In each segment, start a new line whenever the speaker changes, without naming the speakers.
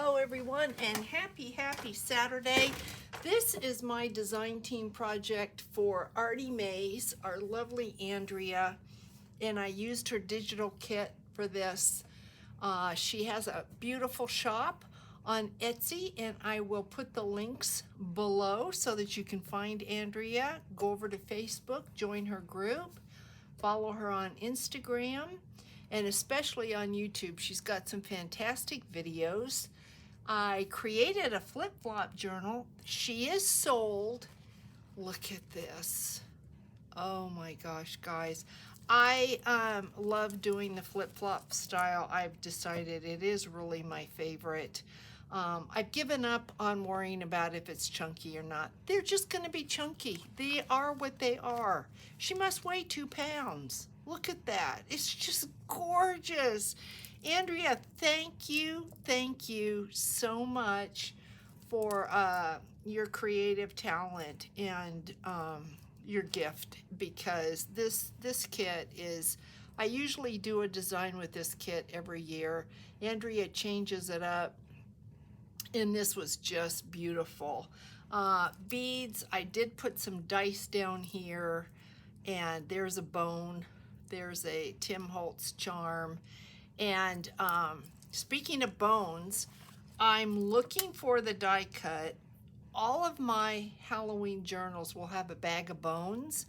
Hello everyone, and happy Saturday. This is my design team project for Artymaze, our lovely Andrea, and I used her digital kit for this. She has a beautiful shop on Etsy, and I will put the links below so that you can find Andrea. Go over to Facebook, join her group, follow her on Instagram, and especially on YouTube. She's got some fantastic videos. I created a flip-flop journal. She is sold. Look at this. Oh my gosh, guys. I love doing the flip-flop style. I've decided it is really my favorite. I've given up on worrying about if it's chunky or not. They're just going to be chunky. They are what they are. She must weigh 2 pounds. Look at that. It's just gorgeous. Andrea, thank you so much for your creative talent and your gift, because this kit is, I usually do a design with this kit every year. Andrea changes it up, and this was just beautiful. Beads, I did put some dice down here, and there's a bone, there's a Tim Holtz charm. And speaking of bones, I'm looking for the die cut. All of my Halloween journals will have a bag of bones,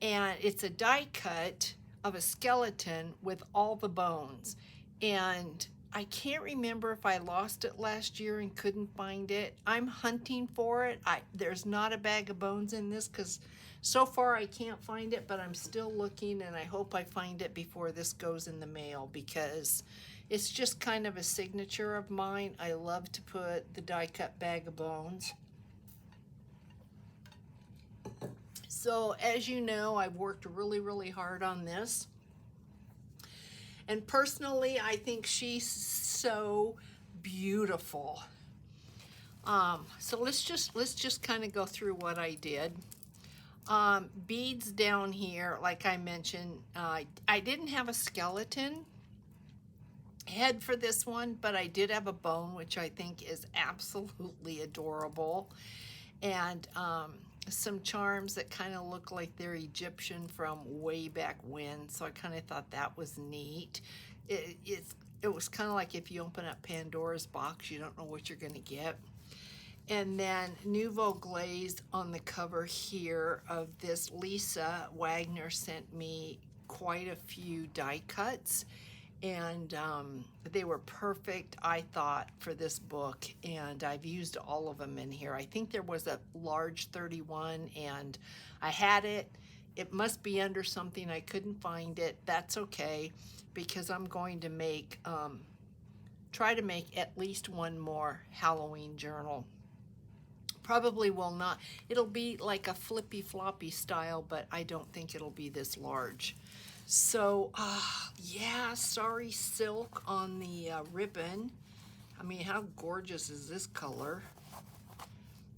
and it's a die cut of a skeleton with all the bones. And I can't remember if I lost it last year and couldn't find it. I'm hunting for it. There's not a bag of bones in this because so far I can't find it, but I'm still looking, and I hope I find it before this goes in the mail, because it's just kind of a signature of mine. I love to put the die cut bag of bones. So as you know, I've worked really hard on this. And personally, I think she's so beautiful. So let's just kind of go through what I did. Beads down here, like I mentioned, I didn't have a skeleton head for this one, but I did have a bone, which I think is absolutely adorable. And some charms that kind of look like they're Egyptian from way back when, so I kind of thought that was neat. It was kind of like if you open up Pandora's box, you don't know what you're going to get. And then Nouveau Glaze on the cover here of this. Lisa Wagner sent me quite a few die cuts, and they were perfect, I thought, for this book, and I've used all of them in here. I think there was a large 31, and I had it. It must be under something. I couldn't find it. That's okay, because I'm going to make, try to make at least one more Halloween journal. Probably will not. It'll be like a flippy floppy style, but I don't think it'll be this large. So, yeah, sorry silk on the ribbon. I mean, how gorgeous is this color?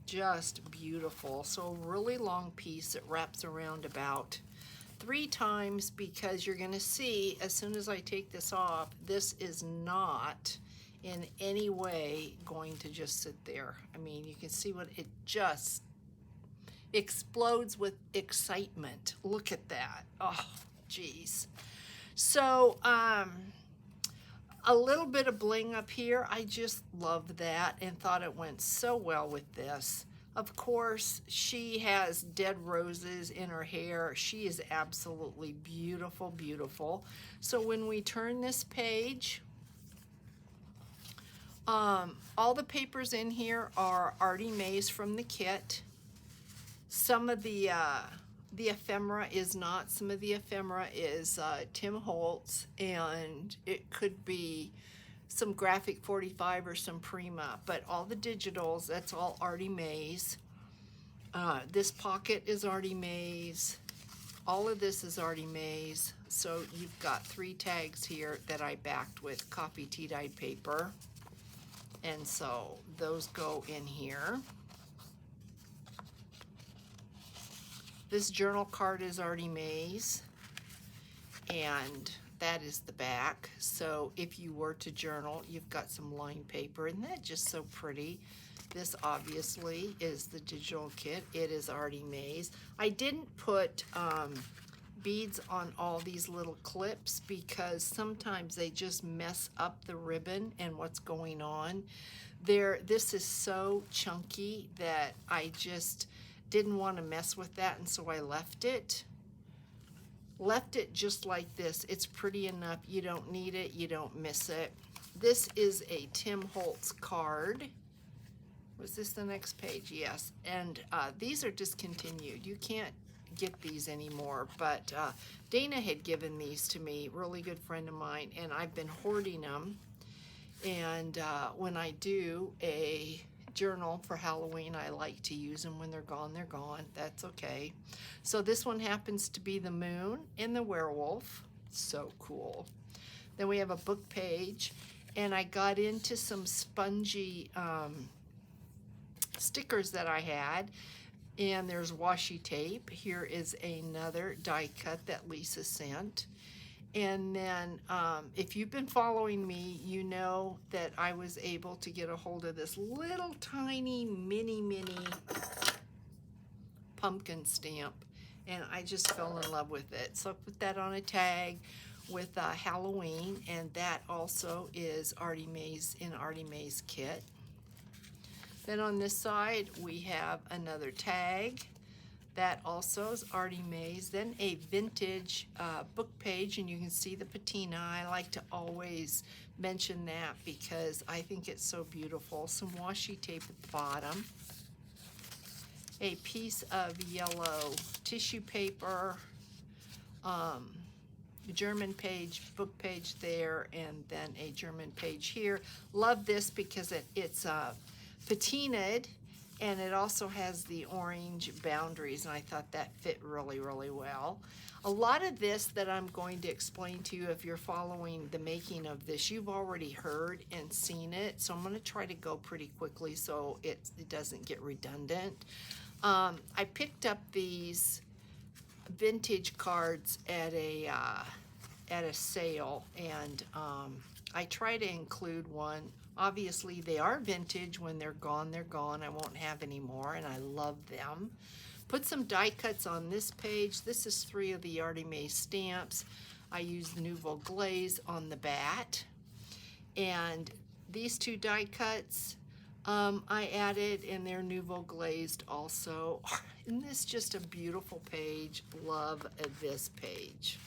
Just beautiful. So a really long piece that wraps around about 3 times, because you're going to see as soon as I take this off, this is not in any way going to just sit there. I mean, you can see what it just explodes with excitement. Look at that. Oh, geez. So a little bit of bling up here. I just love that and thought it went so well with this. Of course, she has dead roses in her hair. She is absolutely beautiful. So when we turn this page, all the papers in here are Artymaze from the kit. Some of the ephemera is not. Some of the ephemera is Tim Holtz, and it could be some Graphic 45 or some Prima, but all the digitals, that's all Artymaze. This pocket is Artymaze. All of this is Artymaze. So you've got 3 tags here that I backed with coffee tea dyed paper. And so those go in here. This journal card is Artymaze. And that is the back. So if you were to journal, you've got some lined paper. Isn't that just so pretty? This obviously is the digital kit. It is Artymaze. I didn't put beads on all these little clips because sometimes they just mess up the ribbon and what's going on. This is so chunky that I just didn't want to mess with that, and so I left it. Left it just like this. It's pretty enough. You don't need it. You don't miss it. This is a Tim Holtz card. Was this the next page? Yes. And these are discontinued. You can't get these anymore, but Dana had given these to me, really good friend of mine, and I've been hoarding them. And when I do a journal for Halloween, I like to use them. When they're gone, they're gone. That's okay. So this one happens to be the moon and the werewolf. So cool. Then we have a book page, and I got into some spongy stickers that I had, and there's washi tape. Here is another die cut that Lisa sent. And then if you've been following me, you know that I was able to get a hold of this little tiny mini pumpkin stamp, and I just fell in love with it. So I put that on a tag with Halloween, and that also is Artymaze in Artymaze kit. Then on this side we have another tag. That also is Artymaze. Then a vintage book page, and you can see the patina. I like to always mention that because I think it's so beautiful. Some washi tape at the bottom. A piece of yellow tissue paper. German page, book page there, and then a German page here. Love this because it's patinaed, and it also has the orange boundaries, and I thought that fit really, really well. A lot of this that I'm going to explain to you, if you're following the making of this, you've already heard and seen it, so I'm going to try to go pretty quickly so it doesn't get redundant. I picked up these vintage cards at a sale, and I try to include one. Obviously, they are vintage. When they're gone, they're gone. I won't have any more, and I love them. Put some die cuts on this page. This is 3 of the Artymaze stamps. I used Nouveau Glaze on the bat. And these 2 die cuts I added, and they're Nouveau Glazed also. Isn't this just a beautiful page? Love this page.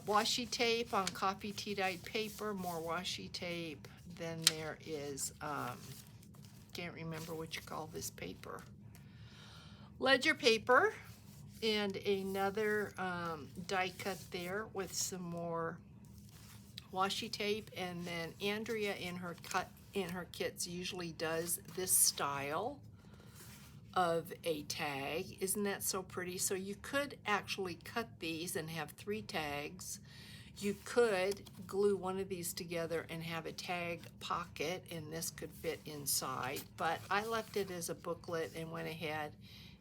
Washi tape on coffee tea-dyed paper, more washi tape. Then there is, can't remember what you call this paper. Ledger paper, and another die cut there with some more washi tape. And then Andrea in her kits usually does this style of a tag. Isn't that so pretty? So you could actually cut these and have 3 tags. You could glue one of these together and have a tag pocket, and this could fit inside, but I left it as a booklet and went ahead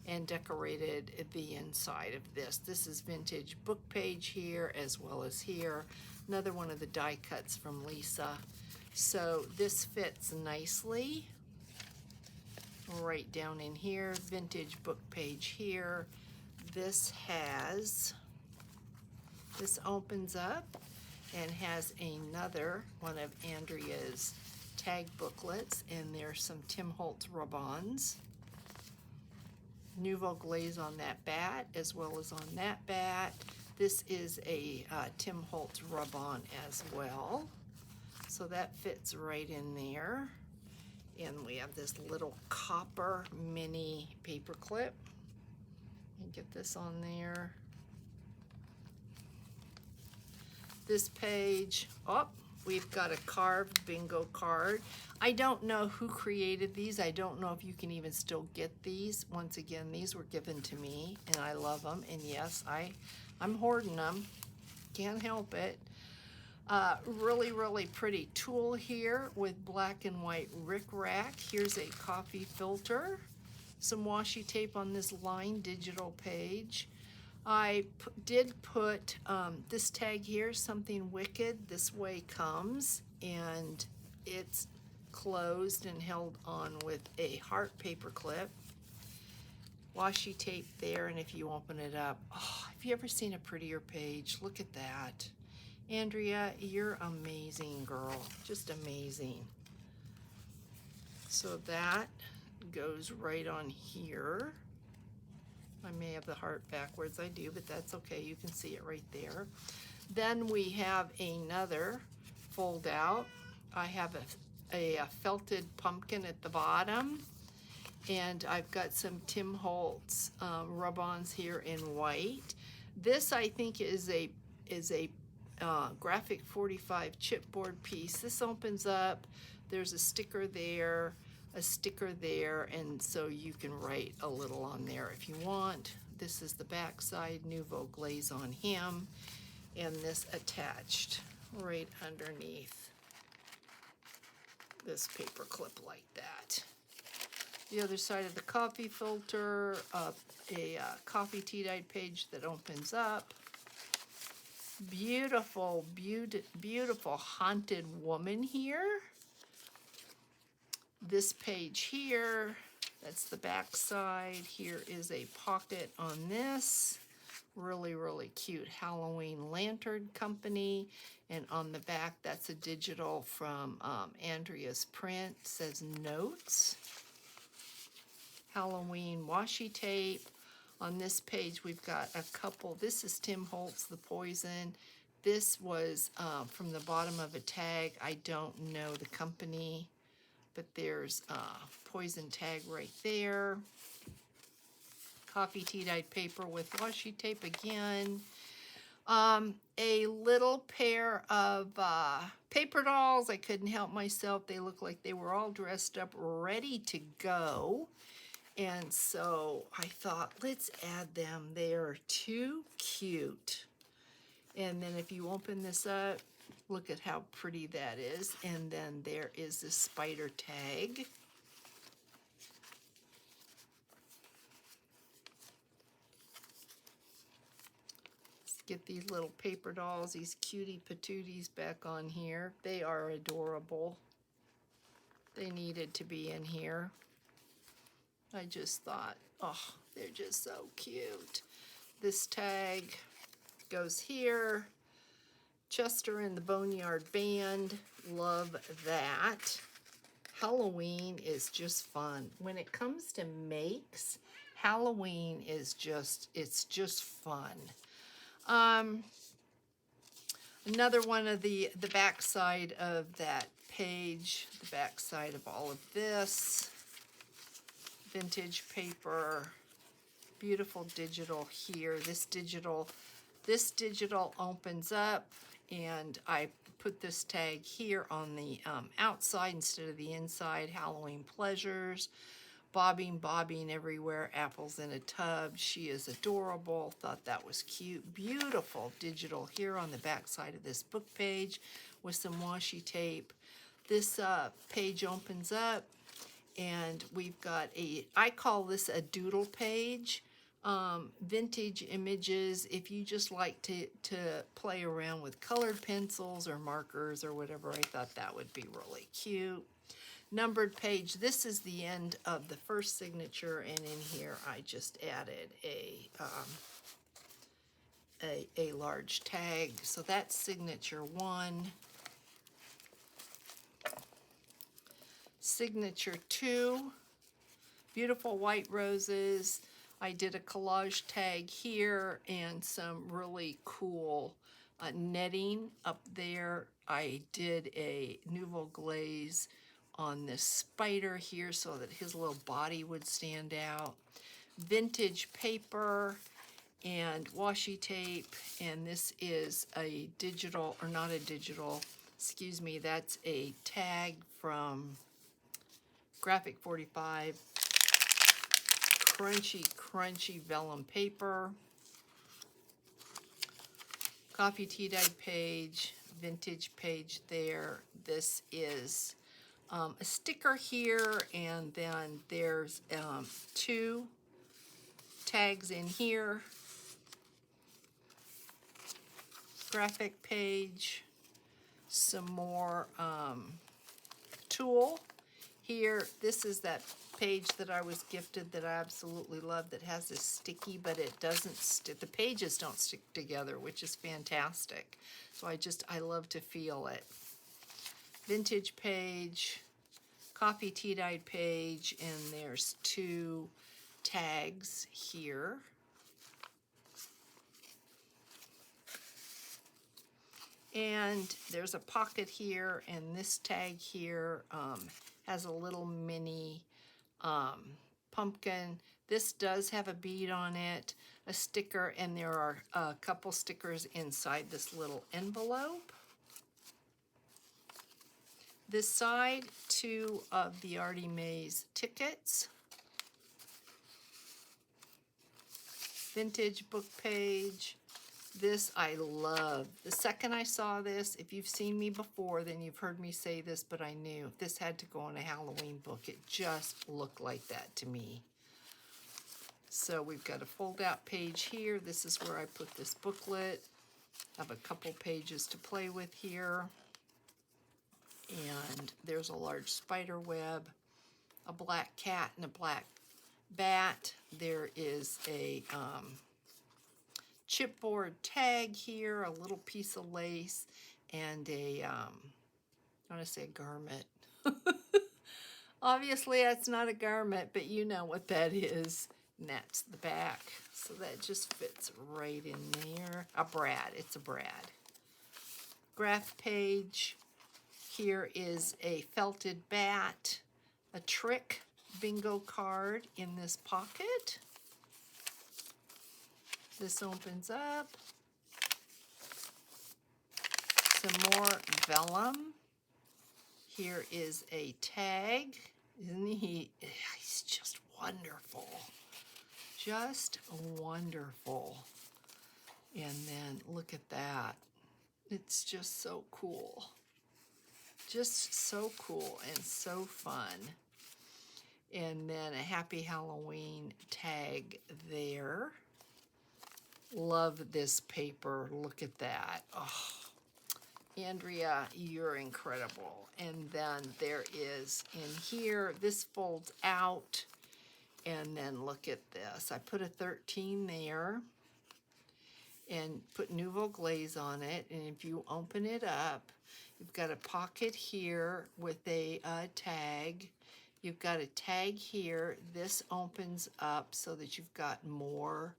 and decorated the inside of this. This is vintage book page here as well as here. Another one of the die cuts from Lisa. So this fits nicely right down in here. Vintage book page here. This opens up and has another one of Andrea's tag booklets, and there's some Tim Holtz rub-ons. Nouveau Glaze on that bat as well as on that bat. This is a Tim Holtz rub-on as well. So that fits right in there. And we have this little copper mini paper clip. And get this on there. This page, we've got a carved bingo card. I don't know who created these. I don't know if you can even still get these. Once again, these were given to me, and I love them. And yes, I'm hoarding them. Can't help it. Really, really pretty tool here with black and white rickrack. Here's a coffee filter. Some washi tape on this lined digital page. I did put this tag here, Something Wicked, This Way Comes, and it's closed and held on with a heart paper clip. Washi tape there, and if you open it up, oh, have you ever seen a prettier page? Look at that. Andrea, you're amazing, girl. Just amazing. So that goes right on here. I may have the heart backwards, I do, but that's okay. You can see it right there. Then we have another fold out. I have a felted pumpkin at the bottom, and I've got some Tim Holtz rub-ons here in white. This, I think, is a graphic 45 chipboard piece. This opens up, there's a sticker there, a sticker there, and so you can write a little on there if you want. This is the back side, Nouveau Glaze on him, and this attached right underneath this paper clip like that. The other side of the coffee filter, a coffee tea-dyed page that opens up. Beautiful, beautiful haunted woman here. This page here, that's the back side. Here is a pocket on this. Really, really cute Halloween Lantern Company. And on the back, that's a digital from Andrea's print. It says notes. Halloween washi tape. On this page, we've got a couple. This is Tim Holtz, The Poison. This was from the bottom of a tag. I don't know the company, but there's a Poison tag right there. Coffee tea-dyed paper with washi tape again. A little pair of paper dolls. I couldn't help myself. They look like they were all dressed up, ready to go. And so I thought, let's add them. They are too cute. And then if you open this up, look at how pretty that is. And then there is the spider tag. Let's get these little paper dolls, these cutie patooties back on here. They are adorable. They needed to be in here. I just thought, oh, they're just so cute. This tag goes here. Chester and the Boneyard Band, love that. Halloween is just fun. When it comes to makes, Halloween is just, it's just fun. Another one of the back side of that page, the back side of all of this. Vintage paper, beautiful digital here. This digital opens up, and I put this tag here on the outside instead of the inside. Halloween Pleasures, bobbing everywhere, apples in a tub. She is adorable. Thought that was cute. Beautiful digital here on the back side of this book page with some washi tape. This page opens up, and we've got I call this a doodle page. Vintage images. If you just like to play around with colored pencils or markers or whatever, I thought that would be really cute. Numbered page. This is the end of the first signature, and in here I just added a large tag. So that's signature 1. Signature 2, beautiful white roses. I did a collage tag here and some really cool netting up there. I did a Nouveau Glaze on this spider here so that his little body would stand out. Vintage paper and washi tape, and this is a digital, or not a digital, excuse me, that's a tag from Graphic 45, crunchy vellum paper, coffee tea-dyed page, vintage page there. This is a sticker here, and then there's 2 tags in here. graphic page, some more tulle. Here, this is that page that I was gifted that I absolutely love, that has this sticky, but it doesn't stick, the pages don't stick together, which is fantastic. So I love to feel it. Vintage page, coffee tea dyed page, and there's 2 tags here. And there's a pocket here, and this tag here has a little mini pumpkin. This does have a bead on it, a sticker, and there are a couple stickers inside this little envelope. This side, 2 of the Artymaze tickets. Vintage book page. This I love. The second I saw this, if you've seen me before, then you've heard me say this, but I knew this had to go in a Halloween book. It just looked like that to me. So we've got a fold-out page here. This is where I put this booklet. I have a couple pages to play with here. And there's a large spider web, a black cat, and a black bat. There is a chipboard tag here, a little piece of lace, and I want to say a garment. Obviously, that's not a garment, but you know what that is. And that's the back. So that just fits right in there. A brad. It's a brad. Graph page. Here is a felted bat, a trick bingo card in this pocket. This opens up. Some more vellum. Here is a tag. Isn't he? He's just wonderful. Just wonderful. And then look at that. It's just so cool. Just so cool and so fun. And then a Happy Halloween tag there. Love this paper. Look at that. Oh, Andrea, you're incredible. And then there is in here, this folds out. And then look at this. I put a 13 there and put Nouveau Glaze on it. And if you open it up, you've got a pocket here with a tag. You've got a tag here. This opens up so that you've got more.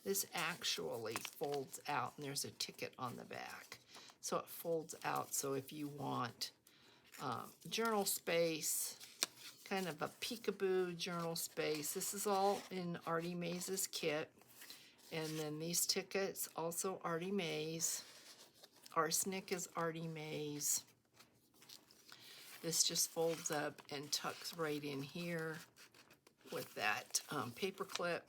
This actually folds out, and there's a ticket on the back. So it folds out, so if you want journal space, kind of a peekaboo journal space. This is all in Artymaze's kit. And then these tickets, also Artymaze. Arsenic is Artymaze. This just folds up and tucks right in here with that paper clip.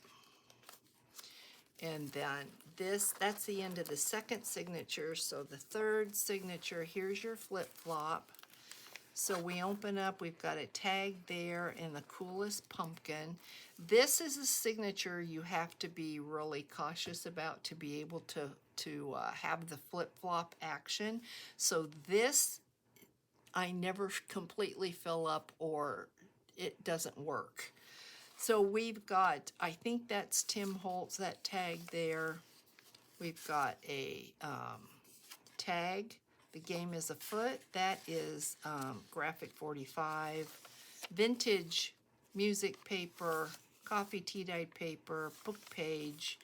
And then that's the end of the second signature. So the third signature, here's your flip-flop. So we open up, we've got a tag there and the coolest pumpkin. This is a signature you have to be really cautious about to be able to have the flip-flop action. So this, I never completely fill up or it doesn't work. So we've got, I think that's Tim Holtz, that tag there. We've got a tag. The game is afoot. That is Graphic 45. Vintage music paper, coffee tea dyed paper, book page,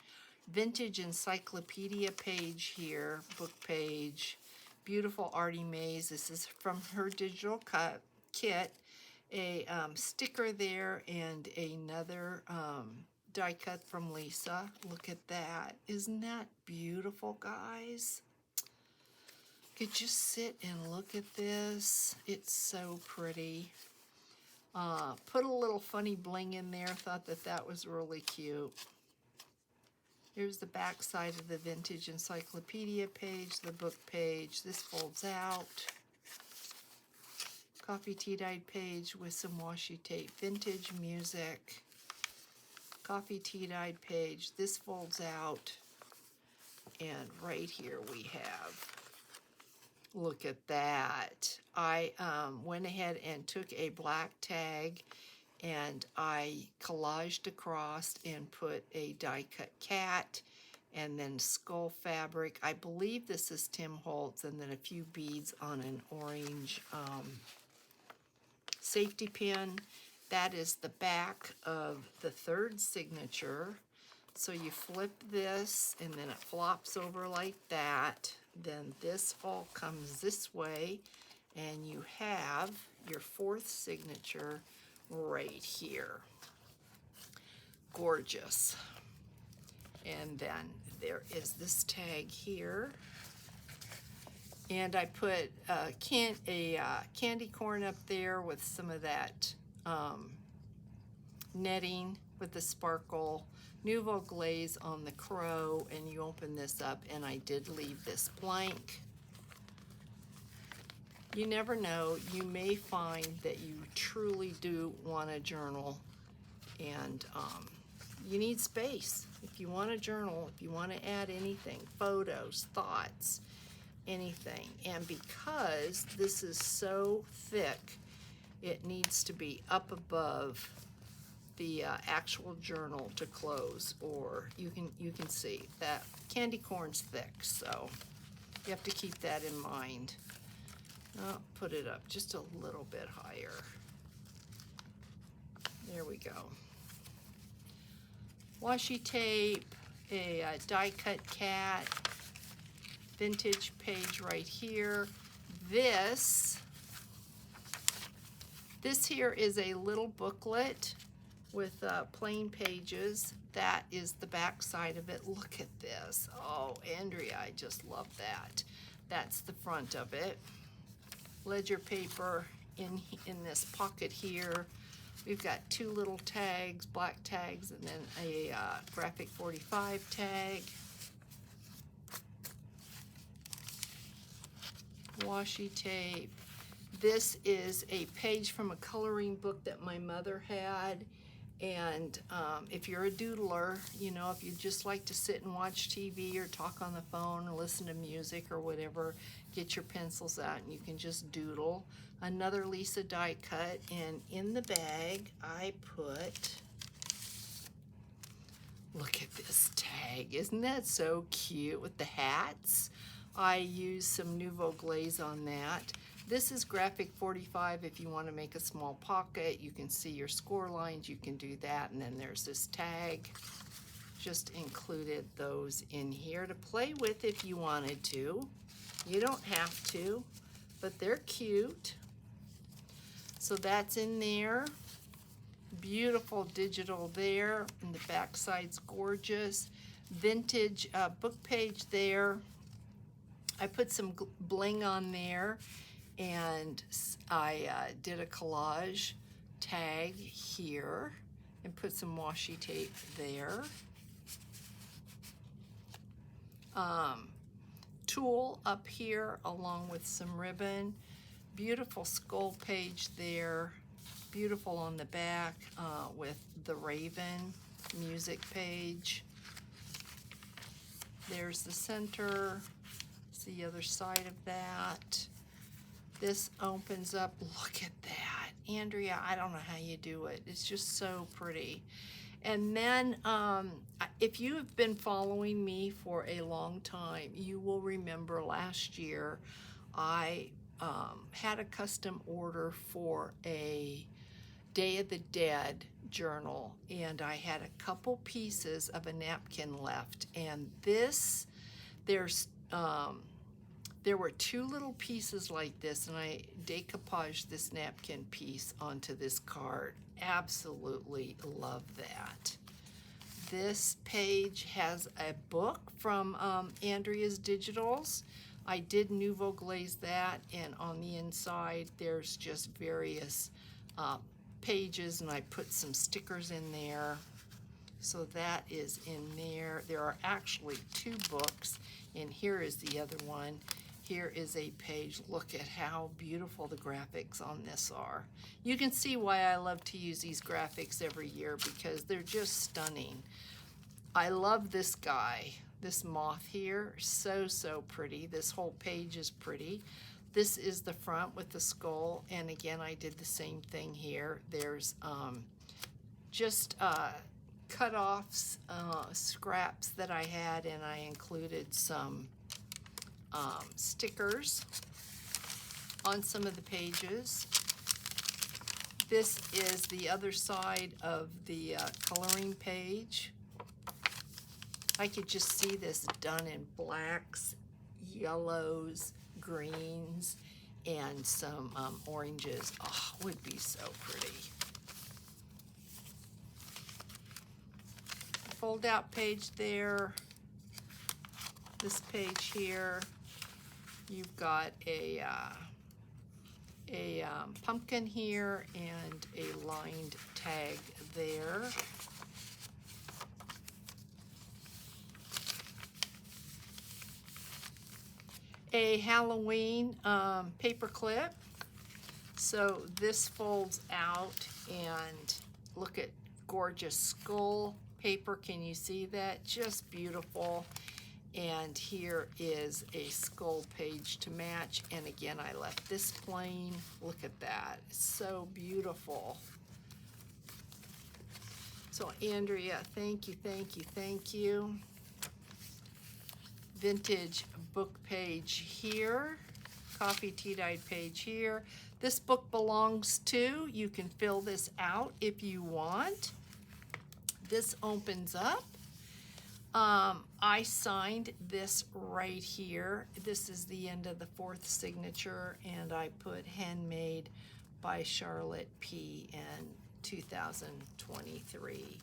vintage encyclopedia page here, book page, beautiful Artymaze. This is from her digital kit. A sticker there and another die cut from Lisa. Look at that. Isn't that beautiful, guys? Could you sit and look at this? It's so pretty. Put a little funny bling in there. Thought that was really cute. Here's the back side of the vintage encyclopedia page, the book page. This folds out. Coffee tea dyed page with some washi tape. Vintage music. Coffee tea dyed page. This folds out. And right here we have, look at that. I went ahead and took a black tag and I collaged across and put a die cut cat and then skull fabric. I believe this is Tim Holtz, and then a few beads on an orange safety pin. That is the back of the third signature. So you flip this and then it flops over like that. Then this all comes this way and you have your fourth signature right here. Gorgeous. And then there is this tag here. And I put candy corn up there with some of that netting with the sparkle. Nouveau glaze on the crow, and you open this up, and I did leave this blank. You never know, you may find that you truly do want a journal, and you need space. If you want a journal, if you want to add anything, photos, thoughts, anything, and because this is so thick, it needs to be up above the actual journal to close, or you can see that candy corn's thick, so you have to keep that in mind. I'll put it up just a little bit higher. There we go. Washi tape, a die cut cat, vintage page right here. This here is a little booklet with plain pages. That is the back side of it. Look at this. Oh, Andrea, I just love that. That's the front of it. Ledger paper in this pocket here. We've got two little tags, black tags, and then a graphic 45 tag. Washi tape. This is a page from a coloring book that my mother had. And if you're a doodler, you know, if you just like to sit and watch TV or talk on the phone or listen to music or whatever, get your pencils out and you can just doodle. Another Lisa die cut, and in the bag I put, look at this tag. Isn't that so cute with the hats? I used some Nouveau glaze on that. This is graphic 45. If you want to make a small pocket, you can see your score lines, you can do that. And then there's this tag. Just included those in here to play with if you wanted to. You don't have to, but they're cute. So that's in there. Beautiful digital there, and the back side's gorgeous. Vintage book page there. I put some bling on there, and I did a collage tag here and put some washi tape there. Tulle up here along with some ribbon. Beautiful skull page there. Beautiful on the back with the Raven music page. There's the center. It's the other side of that. This opens up. Look at that. Andrea, I don't know how you do it. It's just so pretty. And then if you have been following me for a long time, you will remember last year I had a custom order for a Day of the Dead journal, and I had a couple pieces of a napkin left, and this, there were two little pieces like this, and I decoupaged this napkin piece onto this card. Absolutely love that. This page has a book from Andrea's Digitals. I did Nouveau glaze that, and on the inside there's just various pages, and I put some stickers in there. So that is in there. There are actually two books, and here is the other one. Here is a page. Look at how beautiful the graphics on this are. You can see why I love to use these graphics every year, because they're just stunning. I love this guy. This moth here, so pretty. This whole page is pretty. This is the front with the skull, and again, I did the same thing here. There's just cut-offs, scraps that I had, and I included some stickers on some of the pages. This is the other side of the coloring page. I could just see this done in blacks, yellows, greens, and some oranges. Oh, would be so pretty. Fold out page there. This page here, you've got a pumpkin here and a lined tag there. A Halloween paper clip. So this folds out, and look at gorgeous skull paper. Can you see that? Just beautiful. And here is a skull page to match. And again, I left this plain. Look at that. It's so beautiful. So Andrea, thank you, thank you, thank you. Vintage book page here. Coffee tea dyed page here. This book belongs to, you can fill this out if you want. This opens up. I signed this right here. This is the end of the 4th signature, and I put handmade by Charlotte P. in 2023.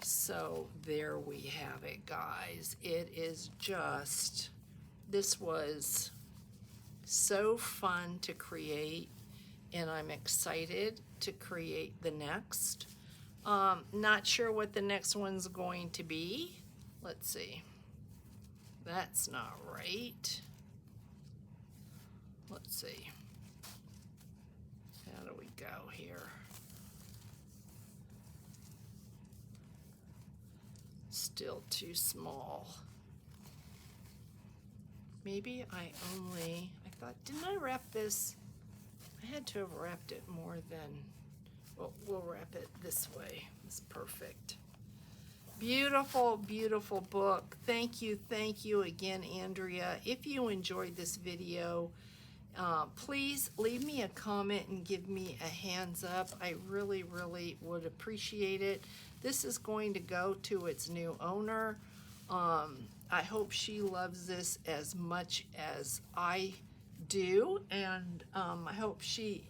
So there we have it, guys. It is just, this was so fun to create, and I'm excited to create the next. Not sure what the next one's going to be. Let's see. That's not right. Let's see. How do we go here? Still too small. Maybe I thought, didn't I wrap this? I had to have wrapped it more than, well, we'll wrap it this way. It's perfect. Beautiful, beautiful book. Thank you again, Andrea. If you enjoyed this video, please leave me a comment and give me a hands up. I really, really would appreciate it. This is going to go to its new owner. I hope she loves this as much as I do, and I hope she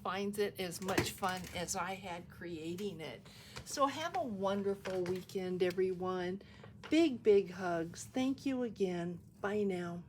finds it as much fun as I had creating it. So have a wonderful weekend, everyone. Big, big hugs. Thank you again. Bye now.